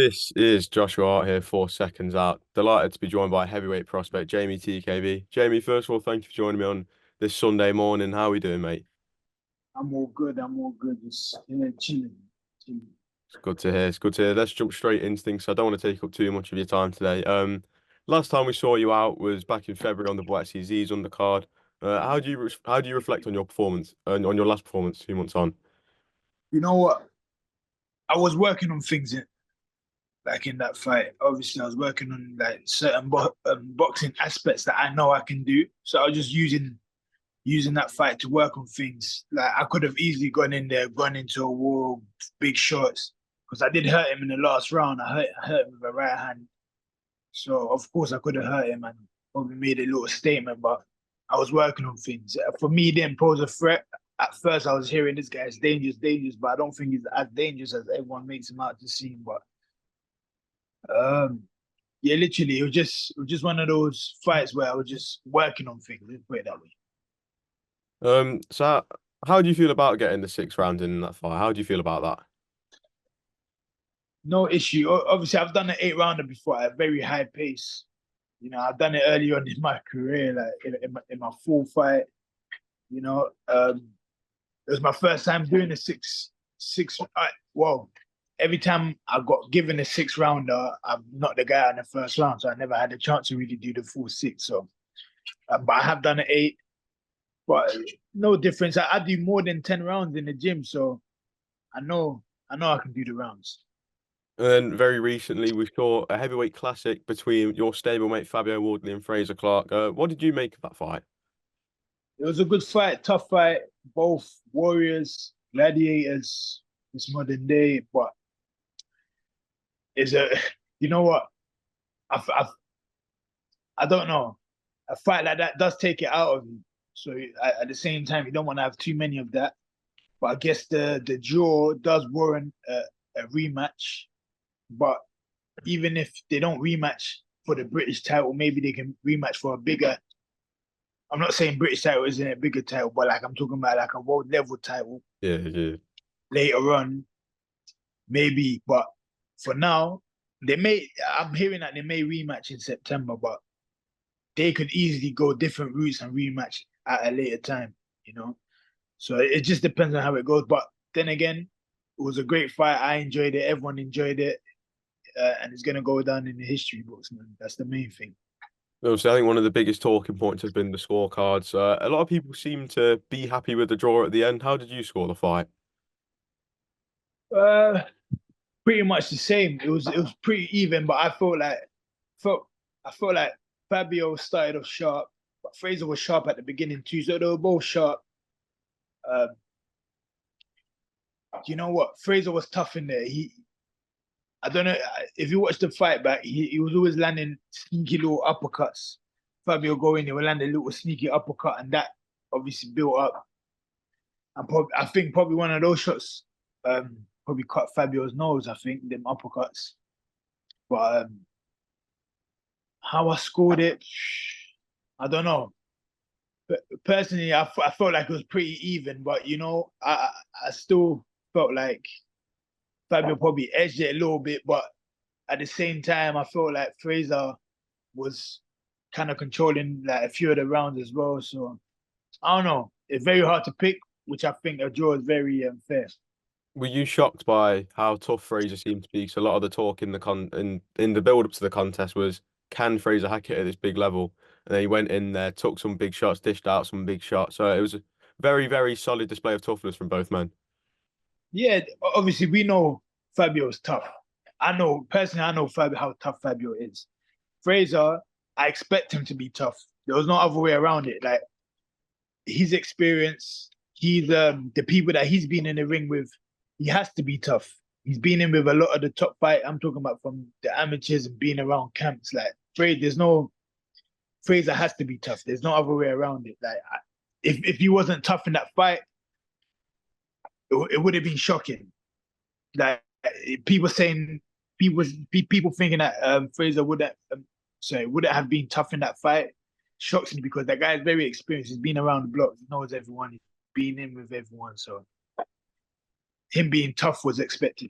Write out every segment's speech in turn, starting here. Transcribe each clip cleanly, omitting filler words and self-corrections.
This is Joshua Hart here for Seconds Out. Delighted to be joined by heavyweight prospect Jeamie TKV. Jamie, first of all, thank you for joining me on this Sunday morning. How are we doing, mate? I'm all good. I'm all good. Just chilling. Chilling. It's good to hear. It's good to hear. Let's jump straight into things. I don't want to take up too much of your time today. Last time we saw you out was back in February on the Black CZ's undercard. How do you reflect on your performance and on your last performance 2 months on? You know what? I was working on things in that fight. Obviously, I was working on like certain boxing aspects that I know I can do. So I was just using that fight to work on things. Like I could have easily gone in there, gone into a war, big shots, because I did hurt him in the last round. I hurt him with a right hand. So of course I could have hurt him and probably made a little statement, but I was working on things. For me, he didn't pose a threat. At first, I was hearing this guy's dangerous, dangerous, but I don't think he's as dangerous as everyone makes him out to seem. But yeah, literally, it was just one of those fights where I was just working on things. Let's put it that way. So how do you feel about getting the 6 rounds in that fight? How do you feel about that? No issue. Obviously, I've done an 8 rounder before at a very high pace. You know, I've done it early on in my career, like in my full fight. You know, it was my first time doing a six. Well, every time I got given a 6 rounder, I'm not the guy out in the first round, so I never had a chance to really do the full six. So, but I have done an 8. But no difference. I do more than 10 rounds in the gym, so I know I can do the rounds. And then very recently, we saw a heavyweight classic between your stablemate Fabio Wardley and Fraser Clark. What did you make of that fight? It was a good fight, tough fight. Both warriors, gladiators. It's modern day, but it's a you know what? I I don't know. A fight like that does take it out of you. So at the same time, you don't want to have too many of that. But I guess the draw does warrant a rematch. But even if they don't rematch for the British title, maybe they can rematch for a bigger. I'm not saying British title isn't a bigger title, but like I'm talking about like a world level title Yeah, yeah. later on, maybe. But for now, they may. I'm hearing that they may rematch in September, but they could easily go different routes and rematch at a later time. You know, so it just depends on how it goes. But then again, it was a great fight. I enjoyed it. Everyone enjoyed it. And it's going to go down in the history books, man. That's the main thing. Obviously, I think one of the biggest talking points has been the scorecards. A lot of people seem to be happy with the draw at the end. How did you score the fight? Uh, Pretty much the same. It was pretty even, but felt I felt like Fabio started off sharp, but Fraser was sharp at the beginning too. So they were both sharp. Uh, you know what? Fraser was tough in there. I don't know if you watch the fight back. He was always landing sneaky little uppercuts. Fabio going, he would land a little sneaky uppercut, and that obviously built up. And I think probably one of those shots probably cut Fabio's nose. I think them uppercuts. But how I scored it, I don't know. But personally, I felt like it was pretty even. But you know, I still felt like Fabio probably edged it a little bit. But at the same time, I felt like Fraser was kind of controlling like a few of the rounds as well. So I don't know. It's very hard to pick, which I think a draw is very fair. Were you shocked by how tough Fraser seemed to be? So a lot of the talk in the build up to the contest was, can Fraser hack it at this big level? And then he went in there, took some big shots, dished out some big shots. So it was a very, very solid display of toughness from both men. Yeah, obviously we know Fabio is tough. I know personally, I know Fabio how tough Fabio is. Fraser, I expect him to be tough. There was no other way around it. Like his experience, the people that he's been in the ring with, he has to be tough. He's been in with a lot of the top fight. I'm talking about from the amateurs and being around camps. Like Fraser has to be tough. There's no other way around it. Like if he wasn't tough in that fight, it would have been shocking. Like people saying people thinking that Fraser wouldn't have been tough in that fight. Shocks me because that guy is very experienced. He's been around the block. He knows everyone. He's been in with everyone. So him being tough was expected.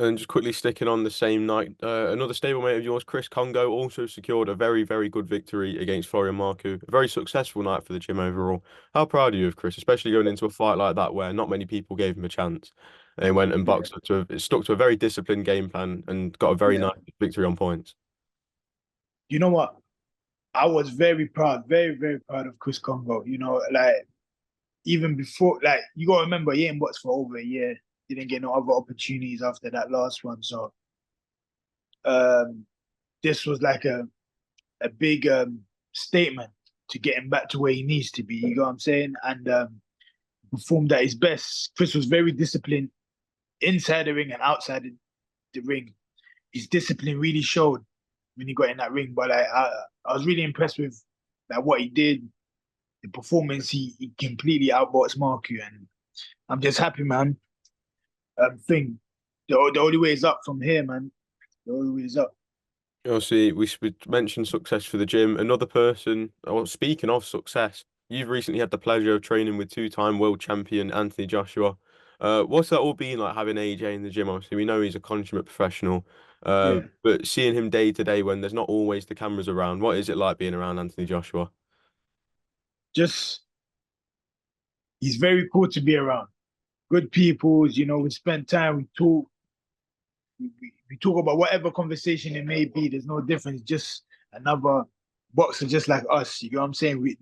And just quickly sticking on the same night, another stablemate of yours, Chris Kongo, also secured a very, very good victory against Florian Marku. A very successful night for the gym overall. How proud are you of Chris, especially going into a fight like that where not many people gave him a chance? And he went and Yeah, boxed stuck to a very disciplined game plan and got a very yeah. nice victory on points. You know what? I was very proud, very, very proud of Chris Congo. You know, like even before, like you gotta remember, he ain't boxed for over a year. Didn't get no other opportunities after that last one. So um, this was like a big statement to get him back to where he needs to be. You know what I'm saying? And performed at his best. Chris was very disciplined inside the ring and outside the ring. His discipline really showed when he got in that ring. But I was really impressed with like what he did, the performance. He completely outboxed Marku, and I'm just happy, man. Thing, the only way is up from here, man. The only way is up. Obviously, we mentioned success for the gym. Another person, well, speaking of success, you've recently had the pleasure of training with two-time world champion Anthony Joshua. What's that all been like having AJ in the gym? Obviously, we know he's a consummate professional, Yeah, but seeing him day to day when there's not always the cameras around, what is it like being around Anthony Joshua? just he's very cool to be around. Good people, you know. We spend time, we talk, we talk about whatever conversation it may be. There's no difference. Just another boxer, just like us. You know what I'm saying?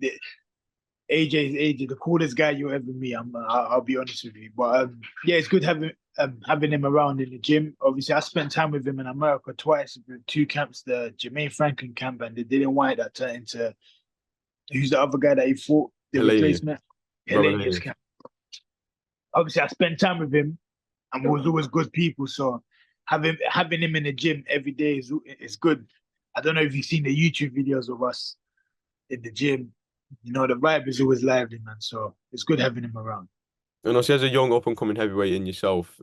AJ is AJ, the coolest guy you'll ever meet. I'll be honest with you. But yeah, it's good having him around in the gym. Obviously, I spent time with him in America twice, with two camps, the Jermaine Franklin camp and the Dylan White that turned into who's the other guy that he fought, the Hilarious, replacement, Robert Hellenius Hilarious. camp. Obviously, I spent time with him, and we was always good people. So having him in the gym every day is good. I don't know if you've seen the YouTube videos of us in the gym. You know, the vibe is always lively, man. So it's good having him around. And obviously, as a young up and coming heavyweight in yourself,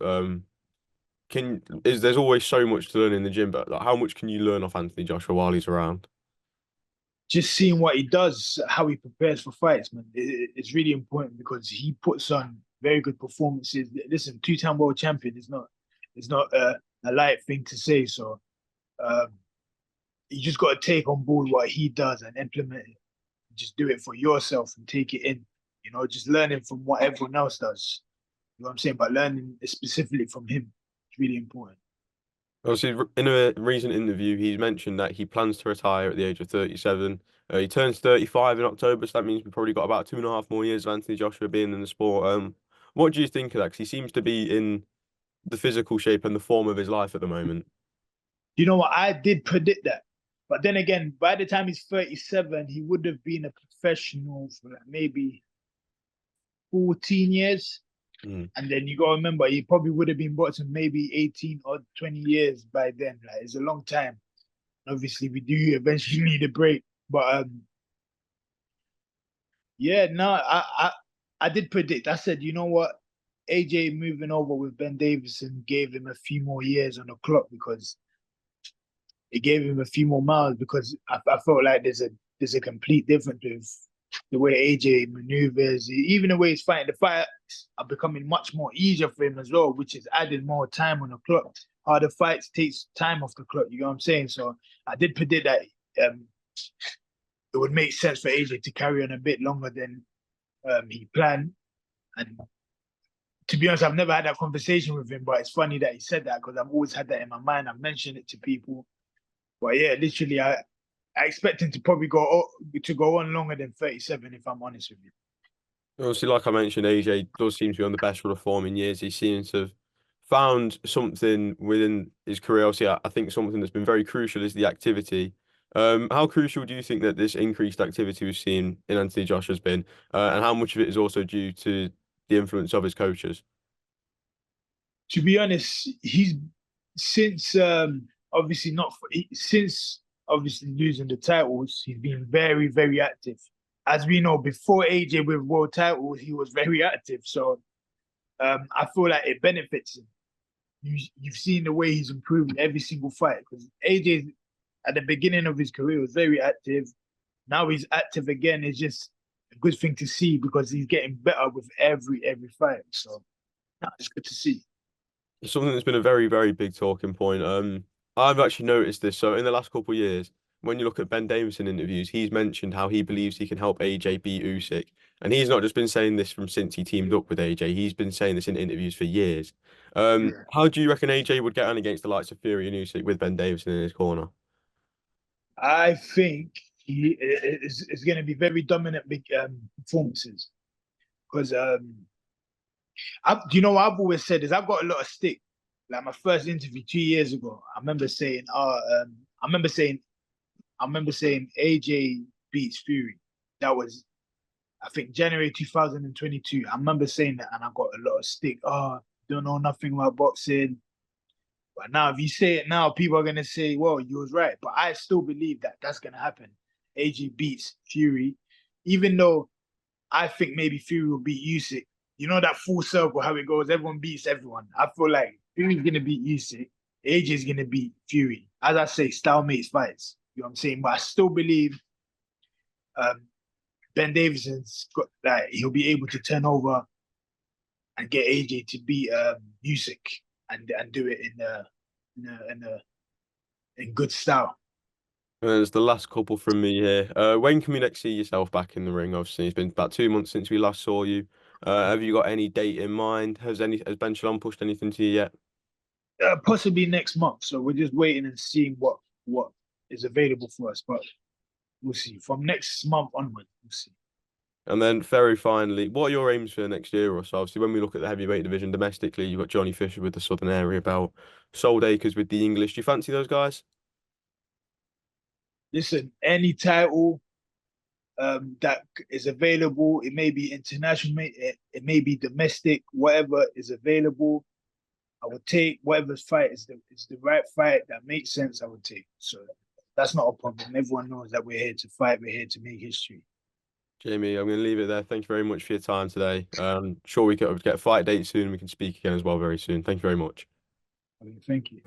there's always so much to learn in the gym, but like, how much can you learn off Anthony Joshua while he's around? Just seeing what he does, how he prepares for fights, man, it's really important because he puts on very good performances. Listen, two-time world champion is not a light thing to say. So um, you just got to take on board what he does and implement it. Just do it for yourself and take it in. You know, just learning from what everyone else does. You know what I'm saying? But learning specifically from him is really important. Obviously, in a recent interview, he's mentioned that he plans to retire at the age of 37. He turns 35 in October, so that means we've probably got about 2.5 more years of Anthony Joshua being in the sport. What do you think of that? Because he seems to be in the physical shape and the form of his life at the moment. You know what? I did predict that. But then again, by the time he's 37, he would have been a professional for like maybe 14 years. Mm. And then you got to remember, he probably would have been boxing maybe 18 or 20 years by then. Like, it's a long time. Obviously, we do eventually need a break. But yeah, no, I did predict. I said, you know what? AJ moving over with Ben Davison gave him a few more years on the clock because it gave him a few more miles because I felt like there's a complete difference with the way AJ maneuvers, even the way he's fighting. The fights are becoming much more easier for him as well, which is adding more time on the clock. Harder fights takes time off the clock. You know what I'm saying? So I did predict that it would make sense for AJ to carry on a bit longer than he planned. And to be honest, I've never had that conversation with him, but it's funny that he said that because I've always had that in my mind. I've mentioned it to people. But yeah, literally, I expect him to probably go on longer than 37, if I'm honest with you. Obviously, like I mentioned, AJ does seem to be on the best run of form in years. He seems to have found something within his career. Obviously, I think something that's been very crucial is the activity. How crucial do you think that this increased activity we've seen in Anthony Josh has been, and how much of it is also due to the influence of his coaches? To be honest, he's since obviously not since obviously losing the titles, he's been very, very active. As we know, before AJ with world titles, he was very active. So I feel like it benefits him. You've seen the way he's improved in every single fight because AJ at the beginning of his career was very active. Now he's active again. It's just a good thing to see because he's getting better with every fight. So it's good to see. Something that's been a very, very big talking point. I've actually noticed this. So in the last couple of years, when you look at Ben Davison interviews, he's mentioned how he believes he can help AJ beat Usyk. And he's not just been saying this from since he teamed up with AJ, he's been saying this in interviews for years. Yeah. How do you reckon AJ would get on against the likes of Fury and Usyk with Ben Davison in his corner? I think he is going to be very dominant big performances because do you know what I've always said is I've got a lot of stick. Like my first interview 2 years ago, I remember saying, I remember saying, AJ beats Fury. That was, I think, January 2022. I remember saying that, and I got a lot of stick. Oh, don't know nothing about boxing. But now, if you say it now, people are gonna say, "Well, you was right." But I still believe that that's gonna happen. AJ beats Fury, even though I think maybe Fury will beat Usyk. You know that full circle how it goes. Everyone beats everyone. I feel like Fury's gonna beat Usyk. AJ's gonna beat Fury. As I say, stalemates fights. You know what I'm saying? But I still believe um, Ben Davison's got like he'll be able to turn over and get AJ to beat Usyk and do it in good style. And there's the last couple from me here. When can we next see yourself back in the ring? Obviously, it's been about 2 months since we last saw you. Have you got any date in mind? Has Ben Shalom pushed anything to you yet? Possibly next month. So we're just waiting and seeing what is available for us. But we'll see. From next month onward, we'll see. And then very finally, what are your aims for next year or so? Obviously, when we look at the heavyweight division domestically, you've got Johnny Fisher with the Southern Area belt, Sold Acres with the English. Do you fancy those guys? Listen, any title that is available, it may be international, it may be domestic, whatever is available, I would take whatever fight is the right fight that makes sense. I would take. So that's not a problem. Everyone knows that we're here to fight. We're here to make history. Jamie, I'm going to leave it there. Thank you very much for your time today. Sure we can get a fight date soon. We can speak again as well very soon. Thank you very much. I mean, thank you.